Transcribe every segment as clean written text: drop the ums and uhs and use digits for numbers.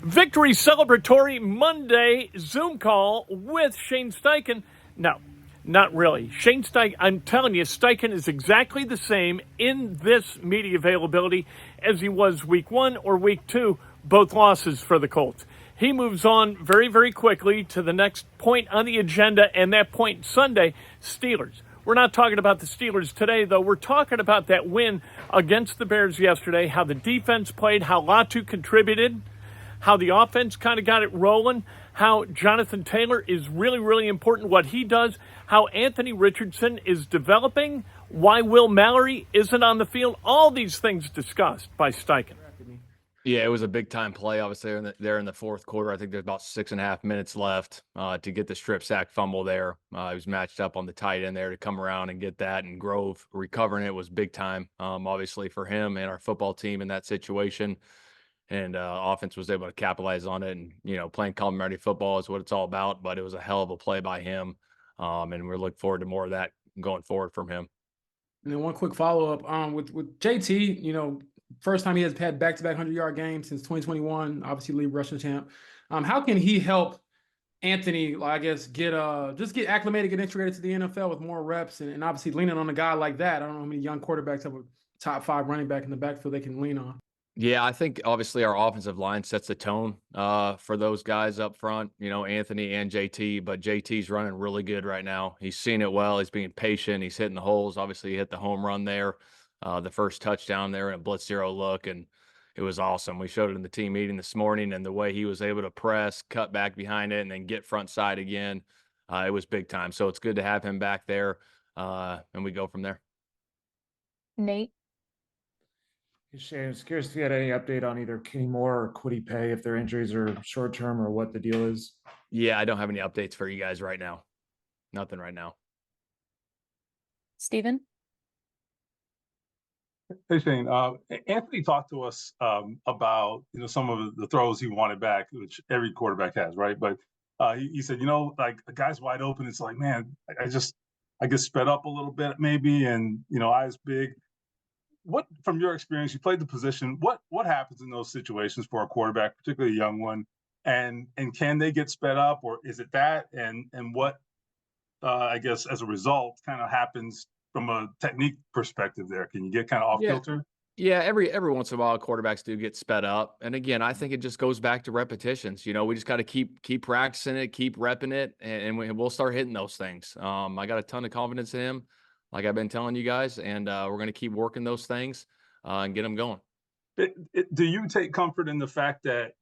Victory celebratory Monday Zoom call with Shane Steichen. No, not really. Shane Steichen, I'm telling you, Steichen is exactly the same in this media availability as he was week 1 or week 2, both losses for the Colts. He moves on very, very quickly to the next point on the agenda, and that point Sunday, Steelers. We're not talking about the Steelers today, though. We're talking about that win against the Bears yesterday, how the defense played, how Latu contributed, how the offense kind of got it rolling, how Jonathan Taylor is really, really important, what he does, how Anthony Richardson is developing, why Will Mallory isn't on the field, all these things discussed by Steichen. Yeah, it was a big-time play, obviously, there in the fourth quarter. I think there's about 6.5 minutes left to get the strip sack fumble there. He was matched up on the tight end there to come around and get that, and Grove recovering it was big time, obviously, for him and our football team in that situation. And offense was able to capitalize on it. And, playing complementary football is what it's all about. But it was a hell of a play by him. And we're looking forward to more of that going forward from him. And then one quick follow-up with JT, first time he has had back-to-back 100-yard games since 2021, obviously lead rushing champ. How can he help Anthony, get get acclimated, get integrated to the NFL with more reps and obviously leaning on a guy like that? I don't know how many young quarterbacks have a top 5 running back in the backfield they can lean on. Yeah, I think obviously our offensive line sets the tone for those guys up front, Anthony and JT, but JT's running really good right now. He's seeing it well. He's being patient. He's hitting the holes. Obviously, he hit the home run there, the first touchdown there in a blitz zero look, and it was awesome. We showed it in the team meeting this morning, and the way he was able to press, cut back behind it, and then get front side again, it was big time. So it's good to have him back there, and we go from there. Nate? Shane, I was curious if you had any update on either Kenny Moore or Kwity Paye, if their injuries are short term or what the deal is. Yeah, I don't have any updates for you guys right now. Nothing right now. Steven? Hey Shane, Anthony talked to us about some of the throws he wanted back, which every quarterback has, right? But he said, like a guy's wide open, it's like, man, I get sped up a little bit maybe, and eyes big. What, from your experience, you played the position, what happens in those situations for a quarterback, particularly a young one, and can they get sped up, or is it that, and what I guess as a result kind of happens from a technique perspective there? Can you get kind of off kilter? Yeah, every once in a while quarterbacks do get sped up. And again, I think it just goes back to repetitions. We just got to keep practicing it, keep repping it, and we'll start hitting those things. I got a ton of confidence in him, like I've been telling you guys, and we're going to keep working those things and get them going. Do you take comfort in the fact that,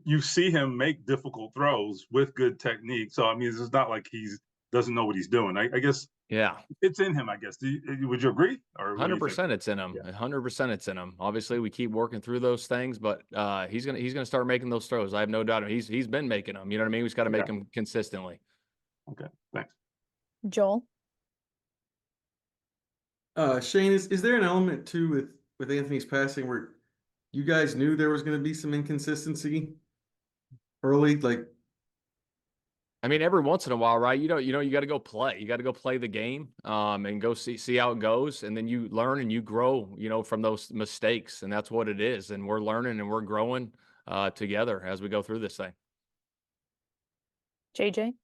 you see him make difficult throws with good technique? So, it's not like he doesn't know what he's doing. I guess. Yeah, it's in him, I guess. Would you agree? Or 100% it's in him. 100% it's in him. Obviously, we keep working through those things, but he's gonna start making those throws. I have no doubt. He's been making them. You know what I mean? We just got to make them consistently. Okay, thanks. Joel? Shane, is there an element too with Anthony's passing where you guys knew there was going to be some inconsistency early? Every once in a while, right? You got to go play. You got to go play the game, and go see how it goes, and then you learn and you grow, from those mistakes, and that's what it is. And we're learning and we're growing together as we go through this thing. JJ?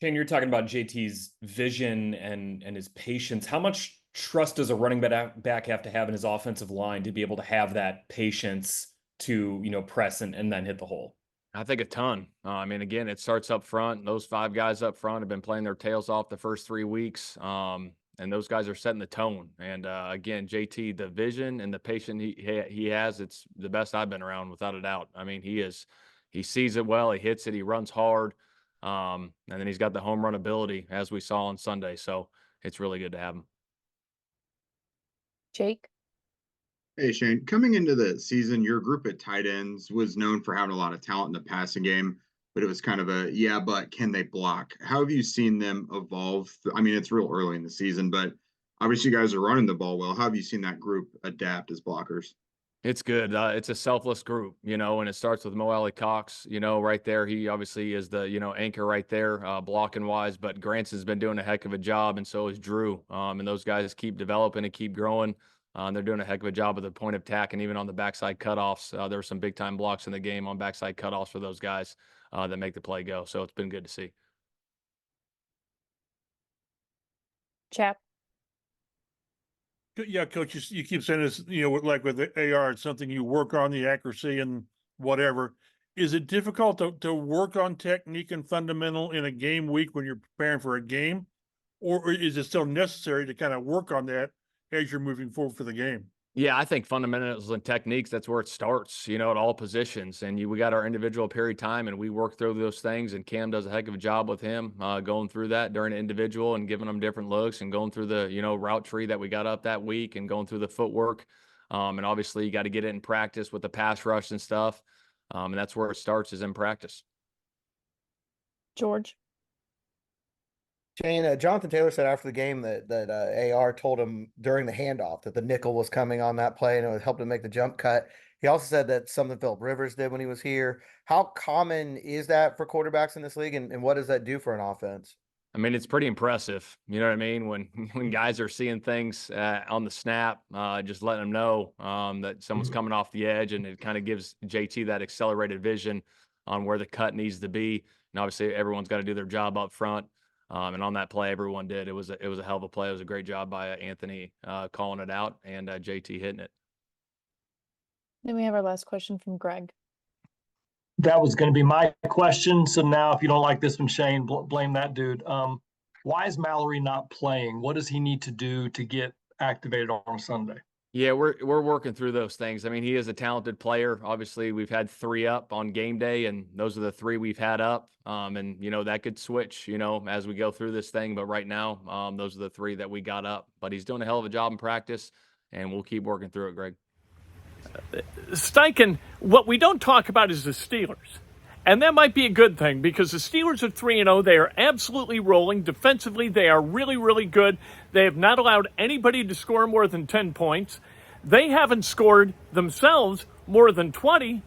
Shane, you're talking about JT's vision and his patience. How much trust does a running back have to have in his offensive line to be able to have that patience to, press and then hit the hole? I think a ton. Again, it starts up front. Those 5 guys up front have been playing their tails off the first 3 weeks. And those guys are setting the tone. And again, JT, the vision and the patience he has, it's the best I've been around without a doubt. He sees it well, he hits it, he runs hard. And then he's got the home run ability, as we saw on Sunday. So it's really good to have him. Jake? Hey, Shane, coming into the season, your group at tight ends was known for having a lot of talent in the passing game, but it was kind of but can they block? How have you seen them evolve? It's real early in the season, but obviously you guys are running the ball well. How have you seen that group adapt as blockers? It's good. It's a selfless group, and it starts with Mo Alley Cox, right there. He obviously is the, anchor right there, blocking wise, but Grant's has been doing a heck of a job, and so is Drew. And those guys keep developing and keep growing. And they're doing a heck of a job with the point of attack and even on the backside cutoffs. There were some big time blocks in the game on backside cutoffs for those guys that make the play go. So it's been good to see. Chap. Yeah, Coach, you keep saying this, like with the AR, it's something you work on, the accuracy and whatever. Is it difficult to work on technique and fundamental in a game week when you're preparing for a game? Or is it still necessary to kind of work on that as you're moving forward for the game? Yeah, I think fundamentals and techniques, that's where it starts, at all positions. And we got our individual period time and we work through those things. And Cam does a heck of a job with him going through that during the individual and giving them different looks and going through the, route tree that we got up that week and going through the footwork. And obviously you got to get it in practice with the pass rush and stuff. And that's where it starts, is in practice. George. Shane, Jonathan Taylor said after the game that AR told him during the handoff that the nickel was coming on that play and it helped him make the jump cut. He also said that something Philip Rivers did when he was here. How common is that for quarterbacks in this league, and what does that do for an offense? I mean, it's pretty impressive. You know what I mean? When guys are seeing things on the snap, just letting them know that someone's coming off the edge, and it kind of gives JT that accelerated vision on where the cut needs to be. And obviously, everyone's got to do their job up front. And on that play, everyone did. It was a hell of a play. It was a great job by Anthony calling it out and JT hitting it. Then we have our last question from Greg. That was going to be my question. So now if you don't like this one, Shane, blame that dude. Why is Mallory not playing? What does he need to do to get activated on Sunday? Yeah, we're working through those things. I mean, he is a talented player. Obviously, we've had 3 up on game day, and those are the 3 we've had up. And, that could switch, as we go through this thing. But right now, those are the 3 that we got up. But he's doing a hell of a job in practice, and we'll keep working through it, Greg. Steichen, what we don't talk about is the Steelers. And that might be a good thing because the Steelers are 3-0. They are absolutely rolling. Defensively, they are really, really good. They have not allowed anybody to score more than 10 points. They haven't scored themselves more than 20,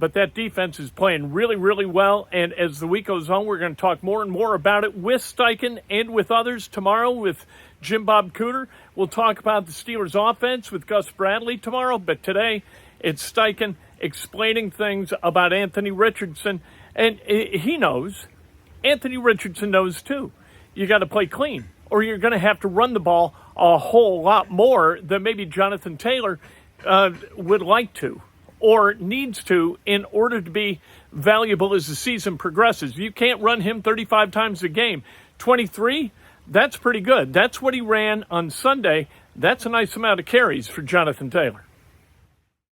but that defense is playing really, really well. And as the week goes on, we're going to talk more and more about it with Steichen and with others tomorrow with Jim Bob Cooter. We'll talk about the Steelers offense with Gus Bradley tomorrow, but today it's Steichen explaining things about Anthony Richardson. And he knows. Anthony Richardson knows too. You got to play clean or you're going to have to run the ball a whole lot more than maybe Jonathan Taylor would like to or needs to in order to be valuable as the season progresses. You can't run him 35 times a game. 23, that's pretty good. That's what he ran on Sunday. That's a nice amount of carries for Jonathan Taylor.